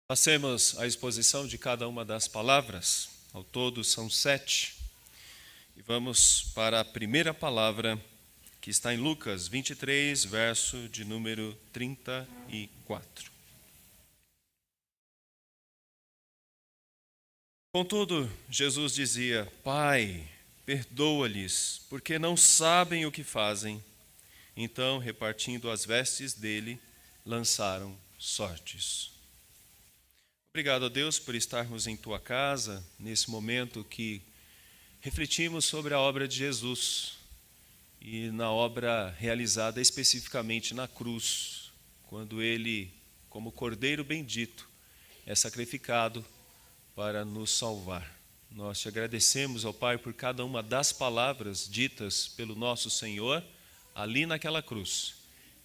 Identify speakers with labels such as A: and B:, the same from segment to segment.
A: Passemos a exposição de cada uma das palavras, ao todo são 7, e vamos para a primeira palavra, que está em Lucas 23, verso de número 34. Contudo, Jesus dizia: Pai, perdoa-lhes, porque não sabem o que fazem. Então, repartindo as vestes dele, lançaram sortes. Obrigado a Deus por estarmos em tua casa, nesse momento que refletimos sobre a obra de Jesus e na obra realizada especificamente na cruz, quando ele, como Cordeiro bendito, é sacrificado para nos salvar. Nós te agradecemos, ó Pai, por cada uma das palavras ditas pelo nosso Senhor ali naquela cruz.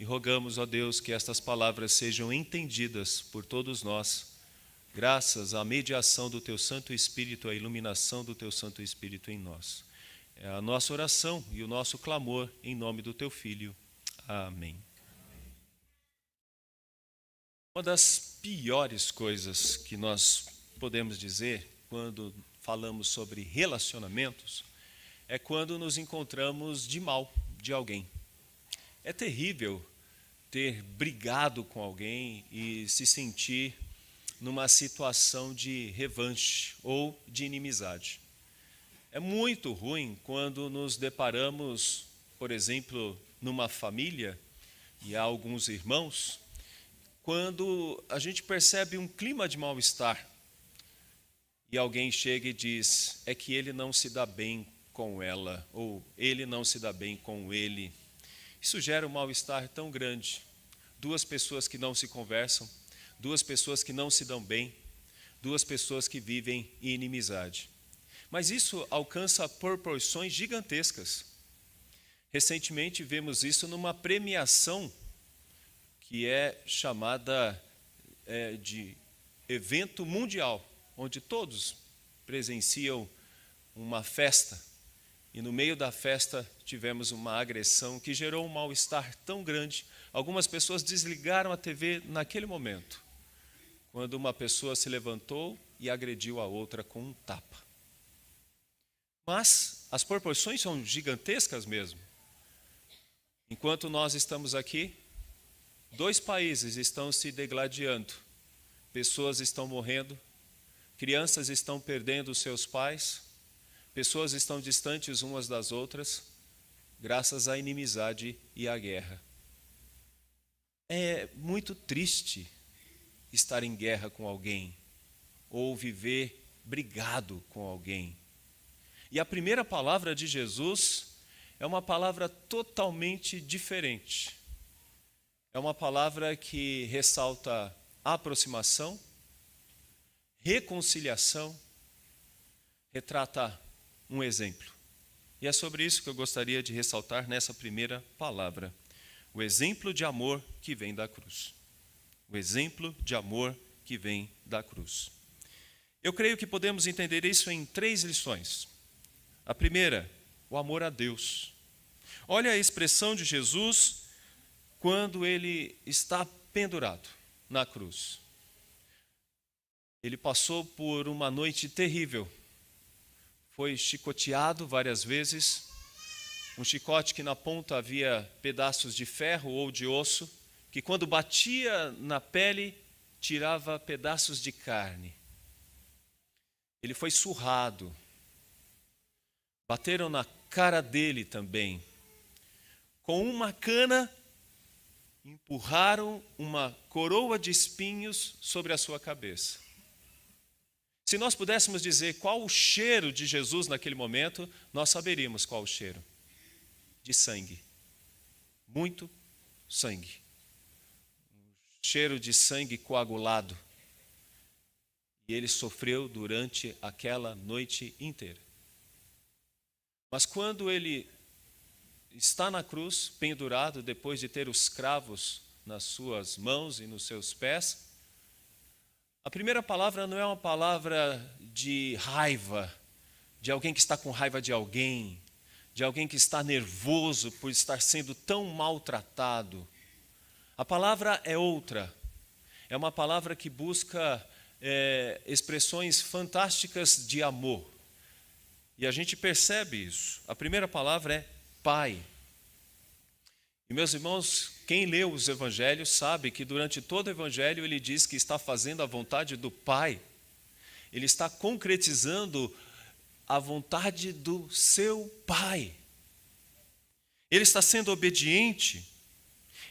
A: E rogamos, ó Deus, que estas palavras sejam entendidas por todos nós, graças à mediação do Teu Santo Espírito, à iluminação do Teu Santo Espírito em nós. É a nossa oração e o nosso clamor em nome do Teu Filho. Amém. Uma das piores coisas que nós podemos dizer quando falamos sobre relacionamentos é quando nos encontramos de mal de alguém. É terrível ter brigado com alguém e se sentir numa situação de revanche ou de inimizade. É muito ruim quando nos deparamos, por exemplo, numa família e há alguns irmãos, quando a gente percebe um clima de mal-estar e alguém chega e diz: é que ele não se dá bem com ela, ou ele não se dá bem com ele. Isso gera um mal-estar tão grande. Duas pessoas que não se conversam, duas pessoas que não se dão bem, duas pessoas que vivem em inimizade. Mas isso alcança proporções gigantescas. Recentemente vemos isso numa premiação que é chamada de evento mundial, onde todos presenciam uma festa. E no meio da festa tivemos uma agressão que gerou um mal-estar tão grande. Algumas pessoas desligaram a TV naquele momento, quando uma pessoa se levantou e agrediu a outra com um tapa. Mas as proporções são gigantescas mesmo. Enquanto nós estamos aqui, 2 países estão se degladiando, pessoas estão morrendo, crianças estão perdendo seus pais, pessoas estão distantes umas das outras, graças à inimizade e à guerra. É muito triste estar em guerra com alguém ou viver brigado com alguém. E a primeira palavra de Jesus é uma palavra totalmente diferente. É uma palavra que ressalta aproximação, reconciliação, retrata um exemplo. E é sobre isso que eu gostaria de ressaltar nessa primeira palavra. O exemplo de amor que vem da cruz. O exemplo de amor que vem da cruz. Eu creio que podemos entender isso em 3 lições. A primeira, o amor a Deus. Olha a expressão de Jesus quando ele está pendurado na cruz. Ele passou por uma noite terrível. Foi chicoteado várias vezes. Um chicote que na ponta havia pedaços de ferro ou de osso, que quando batia na pele, tirava pedaços de carne. Ele foi surrado. Bateram na cara dele também. Com uma cana, empurraram uma coroa de espinhos sobre a sua cabeça. Se nós pudéssemos dizer qual o cheiro de Jesus naquele momento, nós saberíamos qual o cheiro. De sangue. Muito sangue. Um cheiro de sangue coagulado. E ele sofreu durante aquela noite inteira. Mas quando ele está na cruz, pendurado, depois de ter os cravos nas suas mãos e nos seus pés, a primeira palavra não é uma palavra de raiva, de alguém que está com raiva de alguém, de alguém que está nervoso por estar sendo tão maltratado. A palavra é outra. é uma palavra que busca expressões fantásticas de amor. E a gente percebe isso. A primeira palavra é Pai. E, meus irmãos, quem leu os evangelhos sabe que durante todo o evangelho ele diz que está fazendo a vontade do Pai. Ele está concretizando a vontade do seu Pai. Ele está sendo obediente.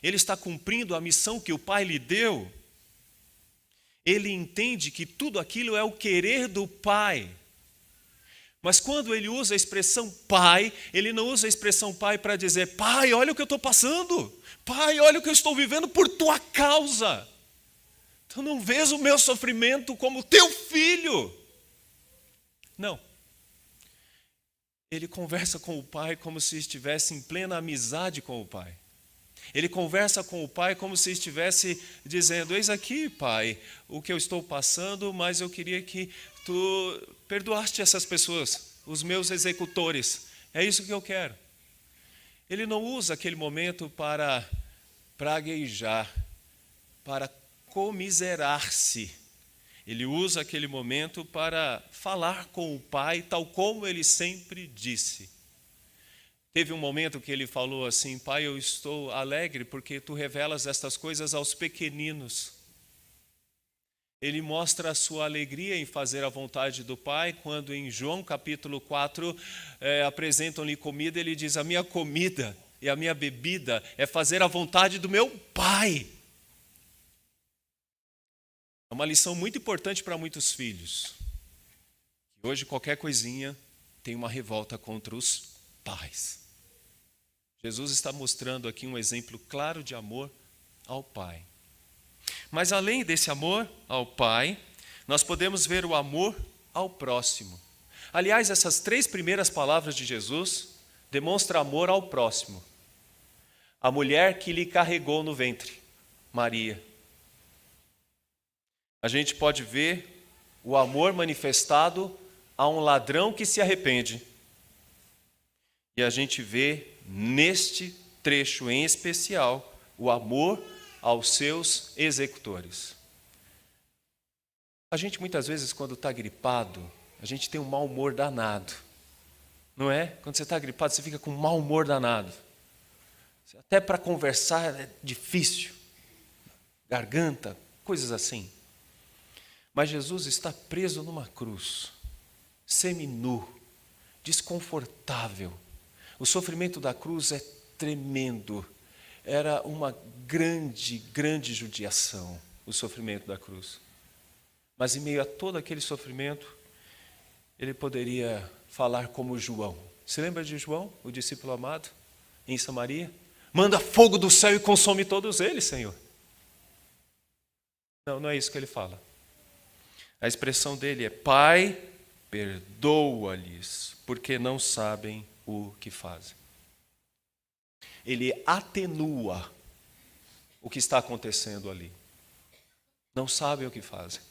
A: Ele está cumprindo a missão que o Pai lhe deu. Ele entende que tudo aquilo é o querer do Pai. Mas quando ele usa a expressão Pai, ele não usa a expressão Pai para dizer: Pai, olha o que eu estou passando. Pai, olha o que eu estou vivendo por tua causa. Tu não vês o meu sofrimento como teu filho. Não. Ele conversa com o Pai como se estivesse em plena amizade com o Pai. Ele conversa com o Pai como se estivesse dizendo: eis aqui, Pai, o que eu estou passando, mas eu queria que tu perdoaste essas pessoas, os meus executores. É isso que eu quero. Ele não usa aquele momento para praguejar, para comiserar-se. Ele usa aquele momento para falar com o Pai, tal como ele sempre disse. Teve um momento que ele falou assim: Pai, eu estou alegre porque tu revelas estas coisas aos pequeninos. Ele mostra a sua alegria em fazer a vontade do Pai, quando em João capítulo 4 apresentam-lhe comida, ele diz: a minha comida e a minha bebida é fazer a vontade do meu Pai. É uma lição muito importante para muitos filhos. Hoje qualquer coisinha tem uma revolta contra os pais. Jesus está mostrando aqui um exemplo claro de amor ao Pai. Mas além desse amor ao Pai, nós podemos ver o amor ao próximo. Aliás, essas 3 primeiras palavras de Jesus demonstram amor ao próximo. A mulher que lhe carregou no ventre, Maria. A gente pode ver o amor manifestado a um ladrão que se arrepende. E a gente vê neste trecho em especial o amor aos seus executores. A gente muitas vezes, quando está gripado, a gente tem um mau humor danado. Não é? Quando você está gripado, você fica com um mau humor danado. Até para conversar é difícil. Garganta, coisas assim. Mas Jesus está preso numa cruz, seminu, desconfortável. O sofrimento da cruz é tremendo. Era uma grande judiação, o sofrimento da cruz. Mas em meio a todo aquele sofrimento, ele poderia falar como João. Você lembra de João, o discípulo amado, em Samaria? Manda fogo do céu e consome todos eles, Senhor. Não, não é isso que ele fala. A expressão dele é: Pai, perdoa-lhes, porque não sabem o que fazem. Ele atenua o que está acontecendo ali. Não sabem o que fazem.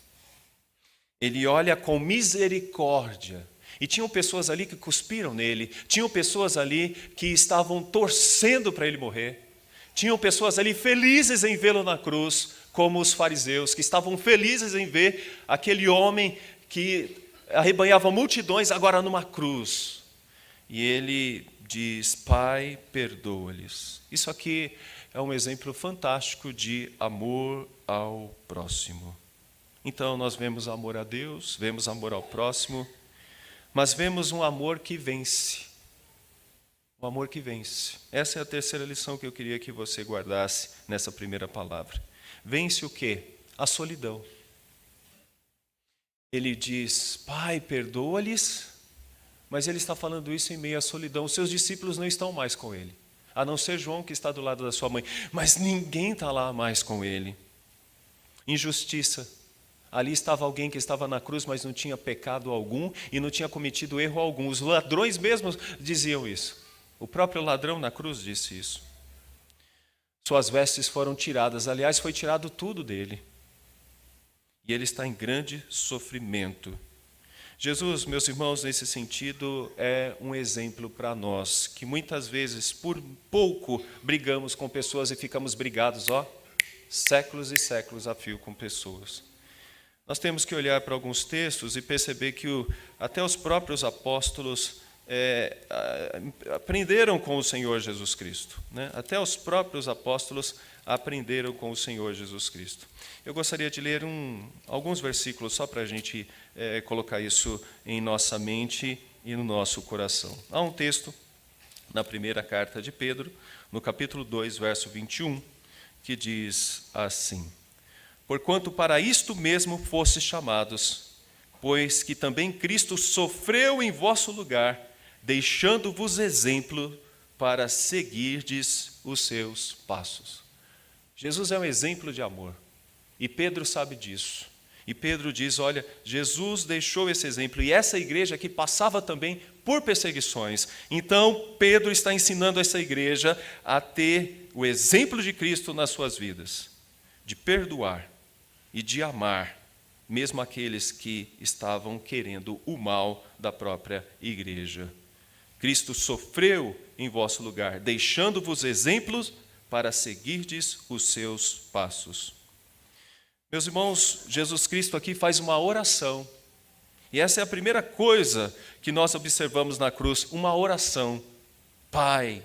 A: Ele olha com misericórdia. E tinham pessoas ali que cuspiram nele. Tinham pessoas ali que estavam torcendo para ele morrer. Tinham pessoas ali felizes em vê-lo na cruz, como os fariseus, que estavam felizes em ver aquele homem que arrebanhava multidões agora numa cruz. E ele diz: Pai, perdoa-lhes. Isso aqui é um exemplo fantástico de amor ao próximo. Então nós vemos amor a Deus, vemos amor ao próximo, mas vemos um amor que vence. Um amor que vence. Essa é a terceira lição que eu queria que você guardasse nessa primeira palavra. Vence o quê? A solidão. Ele diz: Pai, perdoa-lhes, mas ele está falando isso em meio à solidão. Os seus discípulos não estão mais com ele, a não ser João, que está do lado da sua mãe, mas ninguém está lá mais com ele. Injustiça. Ali estava alguém que estava na cruz, mas não tinha pecado algum e não tinha cometido erro algum. Os ladrões mesmos diziam isso. O próprio ladrão na cruz disse isso. Suas vestes foram tiradas, aliás, foi tirado tudo dele. E ele está em grande sofrimento. Jesus, meus irmãos, nesse sentido, é um exemplo para nós, que muitas vezes, por pouco, brigamos com pessoas e ficamos brigados, séculos e séculos a fio com pessoas. Nós temos que olhar para alguns textos e perceber que até os próprios apóstolos aprenderam com o Senhor Jesus Cristo, né? Até os próprios apóstolos aprenderam com o Senhor Jesus Cristo. Eu gostaria de ler alguns versículos só para a gente colocar isso em nossa mente e no nosso coração. Há um texto na primeira carta de Pedro, no capítulo 2, verso 21, que diz assim: porquanto para isto mesmo fostes chamados, pois que também Cristo sofreu em vosso lugar, deixando-vos exemplo para seguirdes os seus passos. Jesus é um exemplo de amor, e Pedro sabe disso. E Pedro diz, olha, Jesus deixou esse exemplo, e essa igreja aqui passava também por perseguições. Então, Pedro está ensinando essa igreja a ter o exemplo de Cristo nas suas vidas, de perdoar e de amar, mesmo aqueles que estavam querendo o mal da própria igreja. Cristo sofreu em vosso lugar, deixando-vos exemplos para seguirdes os seus passos. Meus irmãos, Jesus Cristo aqui faz uma oração. E essa é a primeira coisa que nós observamos na cruz, uma oração. Pai,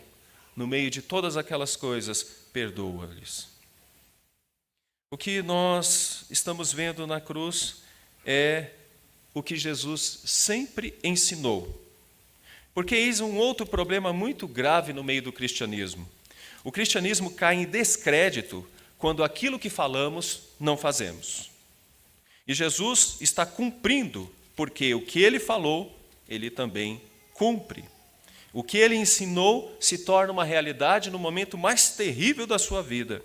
A: no meio de todas aquelas coisas, perdoa-lhes. O que nós estamos vendo na cruz é o que Jesus sempre ensinou. Porque eis um outro problema muito grave no meio do cristianismo. O cristianismo cai em descrédito quando aquilo que falamos não fazemos. E Jesus está cumprindo, porque o que ele falou, ele também cumpre. O que ele ensinou se torna uma realidade no momento mais terrível da sua vida.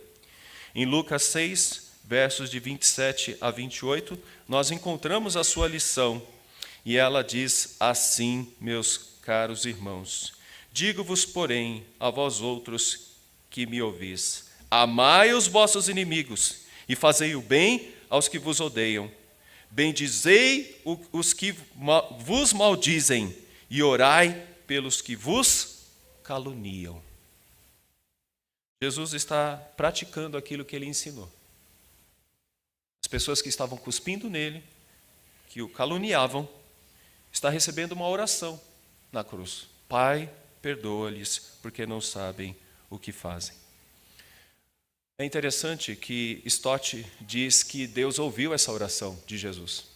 A: Em Lucas 6, versos de 27 a 28, nós encontramos a sua lição. E ela diz assim, meus caros irmãos: digo-vos, porém, a vós outros que me ouvis, amai os vossos inimigos e fazei o bem aos que vos odeiam. Bendizei os que vos maldizem e orai pelos que vos caluniam. Jesus está praticando aquilo que ele ensinou. As pessoas que estavam cuspindo nele, que o caluniavam, está recebendo uma oração na cruz. Pai, perdoa-lhes, porque não sabem o que fazem. É interessante que Stott diz que Deus ouviu essa oração de Jesus,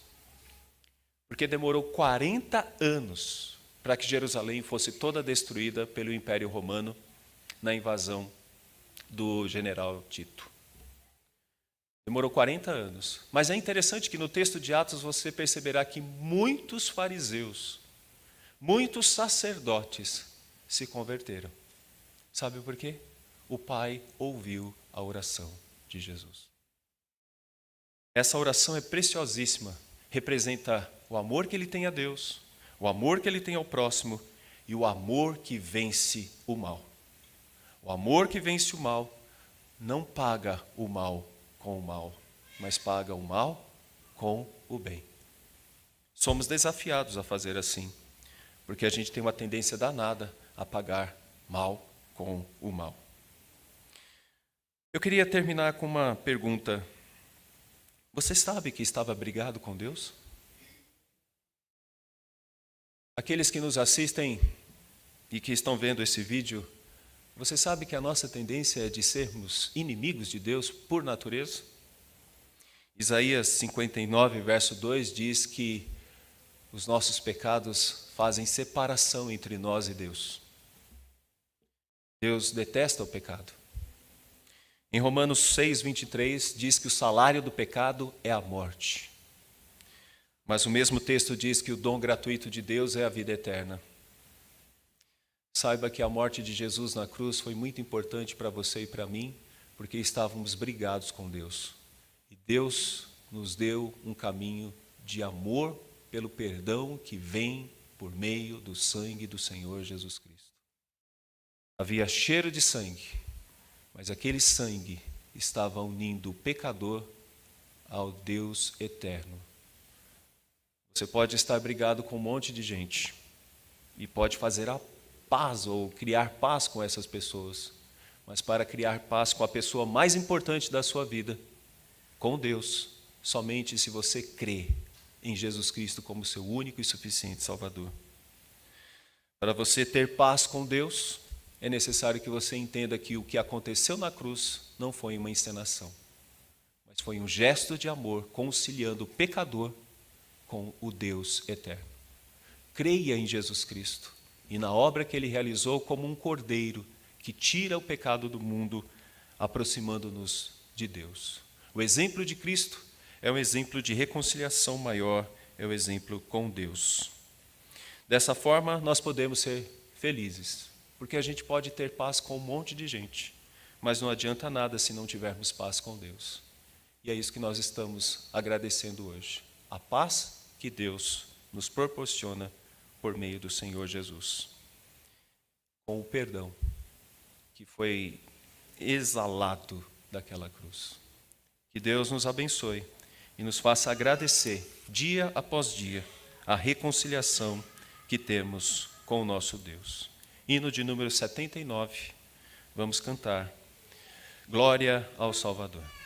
A: porque demorou 40 anos para que Jerusalém fosse toda destruída pelo Império Romano na invasão do general Tito. Demorou 40 anos. Mas é interessante que no texto de Atos você perceberá que muitos fariseus, muitos sacerdotes se converteram. Sabe por quê? O Pai ouviu a oração de Jesus. Essa oração é preciosíssima. Representa o amor que ele tem a Deus, o amor que ele tem ao próximo e o amor que vence o mal. O amor que vence o mal não paga o mal com o mal, mas paga o mal com o bem. Somos desafiados a fazer assim, porque a gente tem uma tendência danada a pagar mal com o mal. Eu queria terminar com uma pergunta. Você sabe que estava brigado com Deus? Aqueles que nos assistem e que estão vendo esse vídeo, você sabe que a nossa tendência é de sermos inimigos de Deus por natureza? Isaías 59, verso 2 diz que os nossos pecados fazem separação entre nós e Deus. Deus detesta o pecado. Em Romanos 6, 23, diz que o salário do pecado é a morte. Mas o mesmo texto diz que o dom gratuito de Deus é a vida eterna. Saiba que a morte de Jesus na cruz foi muito importante para você e para mim, porque estávamos brigados com Deus. E Deus nos deu um caminho de amor pelo perdão que vem por meio do sangue do Senhor Jesus Cristo. Havia cheiro de sangue, mas aquele sangue estava unindo o pecador ao Deus eterno. Você pode estar brigado com um monte de gente e pode fazer a paz ou criar paz com essas pessoas, mas para criar paz com a pessoa mais importante da sua vida, com Deus, somente se você crê em Jesus Cristo como seu único e suficiente Salvador. Para você ter paz com Deus, é necessário que você entenda que o que aconteceu na cruz não foi uma encenação, mas foi um gesto de amor conciliando o pecador com o Deus eterno. Creia em Jesus Cristo e na obra que Ele realizou como um cordeiro que tira o pecado do mundo, aproximando-nos de Deus. O exemplo de Cristo é um exemplo de reconciliação maior, é o exemplo com Deus. Dessa forma, nós podemos ser felizes, porque a gente pode ter paz com um monte de gente, mas não adianta nada se não tivermos paz com Deus. E é isso que nós estamos agradecendo hoje. A paz que Deus nos proporciona por meio do Senhor Jesus. Com o perdão que foi exalado daquela cruz. Que Deus nos abençoe e nos faça agradecer, dia após dia, a reconciliação que temos com o nosso Deus. Hino de número 79, vamos cantar. Glória ao Salvador.